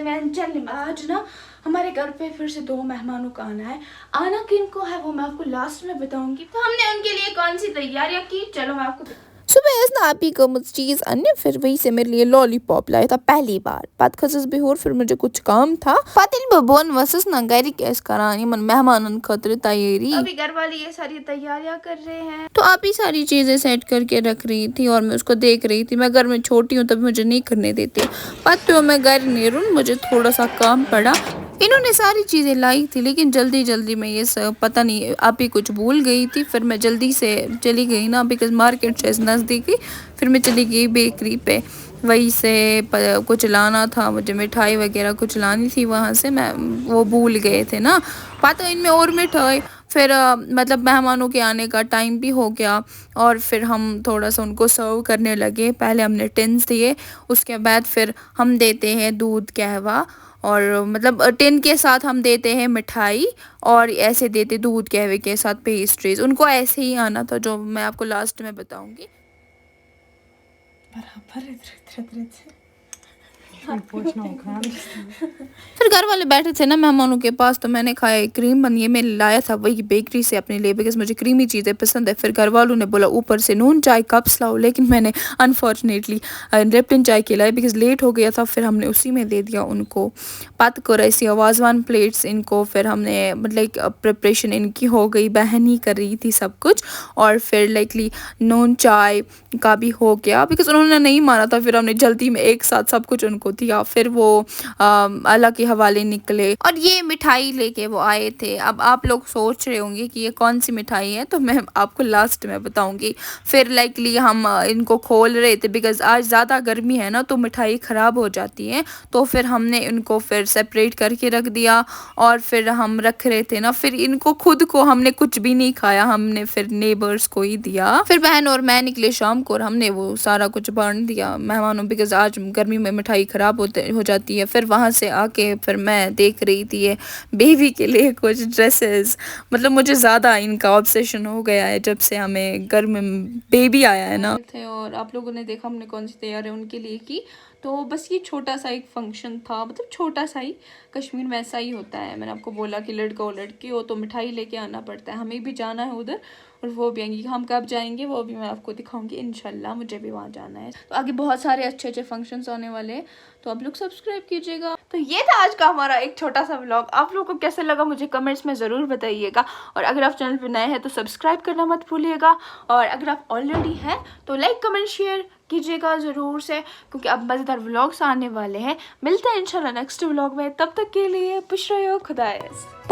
मैं चल आज ना हमारे घर पे फिर से 2 मेहमानों का आना है। आना किन को है वो मैं आपको लास्ट में बताऊंगी। तो हमने उनके लिए कौन सी तैयारियां की, चलो मैं आपको सुबह इस ना आपी को मुझ चीज़ अन्य फिर वही से मेरे लिए लॉलीपॉप लाया था पहली बार। पत खसस भी और फिर मुझे कुछ काम था पतिल बबोन वसस ना गरी कैस करानी मन मेहमानन खतर तैयारी। अभी घर वाले ये सारी तैयारियां कर रहे हैं तो आप ही सारी चीज़ें सेट करके रख रही थी और मैं उसको देख रही थी। मैं घर में छोटी हूँ तभी मुझे नहीं करने देती। पत तो मैं घर नहीं रहूँ, मुझे थोड़ा सा काम पड़ा। इन्होंने सारी चीज़ें लाई थी लेकिन जल्दी जल्दी में ये सब पता नहीं आप ही कुछ भूल गई थी। फिर मैं जल्दी से चली गई ना बिकॉज मार्केट से नज़दीकी। फिर मैं चली गई बेकरी पे, वहीं से कुछ लाना था मुझे, मिठाई वगैरह कुछ लानी थी वहाँ से। मैं वो भूल गए थे ना, पता इनमें और मिठाई। फिर मतलब मेहमानों के आने का टाइम भी हो गया और फिर हम थोड़ा सा उनको सर्व करने लगे। पहले हमने टिन्स दिए, उसके बाद फिर हम देते हैं दूध कहवा और मतलब टिन के साथ हम देते हैं मिठाई और ऐसे देते दूध कहवे के साथ पेस्ट्रीज। उनको ऐसे ही आना था जो मैं आपको लास्ट में बताऊंगी। फिर घर वाले बैठे थे ना मेहमानों के पास तो मैंने खाया क्रीम बन, ये मैंने लाया था वही बेकरी से अपने लिए बिकॉज मुझे क्रीमी चीज़ें पसंद है। फिर घर वालों ने बोला ऊपर से नून चाय कप्स लाओ, लेकिन मैंने अनफॉर्चुनेटली लिप्टन चाय के लाई बिकॉज लेट हो गया था। फिर हमने उसी में दे दिया उनको। पत कर ऐसी आवाज़वान प्लेट्स इनको। फिर हमने मतलब प्रिपरेशन इनकी हो गई, बहन ही कर रही थी सब कुछ। और फिर लाइकली नून चाय का भी हो गया बिकॉज उन्होंने नहीं माना था। फिर हमने जल्दी में एक साथ सब कुछ उनको दिया। फिर वो अल्लाह के हवाले निकले और ये मिठाई लेके वो आए थे। अब आप लोग सोच रहे होंगे कि ये कौन सी मिठाई है, तो मैं आपको लास्ट में बताऊंगी। फिर लाइकली हम इनको खोल रहे थे बिकॉज आज ज़्यादा गर्मी है ना तो मिठाई ख़राब हो जाती है। तो फिर हमने इनको फिर सेपरेट करके रख दिया और फिर हम रख रहे थे ना, फिर इनको खुद को हमने कुछ भी नहीं खाया, हमने फिर नेबर्स को ही दिया। फिर बहन और मैं निकले शाम को और हमने वो सारा कुछ बांट दिया मेहमानों बिकॉज आज गर्मी में मिठाई ख़राब हो जाती है। फिर वहाँ से आके फिर मैं देख रही थी ये बेबी के लिए कुछ ड्रेसेस। मतलब मुझे ज़्यादा इनका ऑब्सेशन हो गया है जब से हमें घर में बेबी आया है ना। थे और आप लोगों ने देखा हमने कौन सी तैयारी उनके लिए की। तो बस ये छोटा सा एक फंक्शन था, मतलब छोटा सा ही, कश्मीर में ऐसा ही होता है। मैंने आपको बोला कि लड़का और लड़की हो तो मिठाई लेके आना पड़ता है। हमें भी जाना है उधर और वो भी आएंगी। हम कब जाएंगे वो भी मैं आपको दिखाऊंगी इंशाल्लाह, मुझे भी वहाँ जाना है। तो आगे बहुत सारे अच्छे अच्छे फंक्शंस आने वाले हैं तो आप लोग सब्सक्राइब कीजिएगा। तो ये था आज का हमारा एक छोटा सा व्लॉग। आप लोगों को कैसे लगा मुझे कमेंट्स में ज़रूर बताइएगा। और अगर आप चैनल पर नए हैं तो सब्सक्राइब करना मत भूलिएगा। और अगर आप ऑलरेडी हैं तो लाइक कमेंट शेयर कीजिएगा ज़रूर से, क्योंकि अब मज़ेदार व्लॉग्स आने वाले हैं। मिलते हैं इंशाल्लाह नेक्स्ट व्लॉग में, तब तक के लिए खुश रहो, खुदा हाफ़िज़।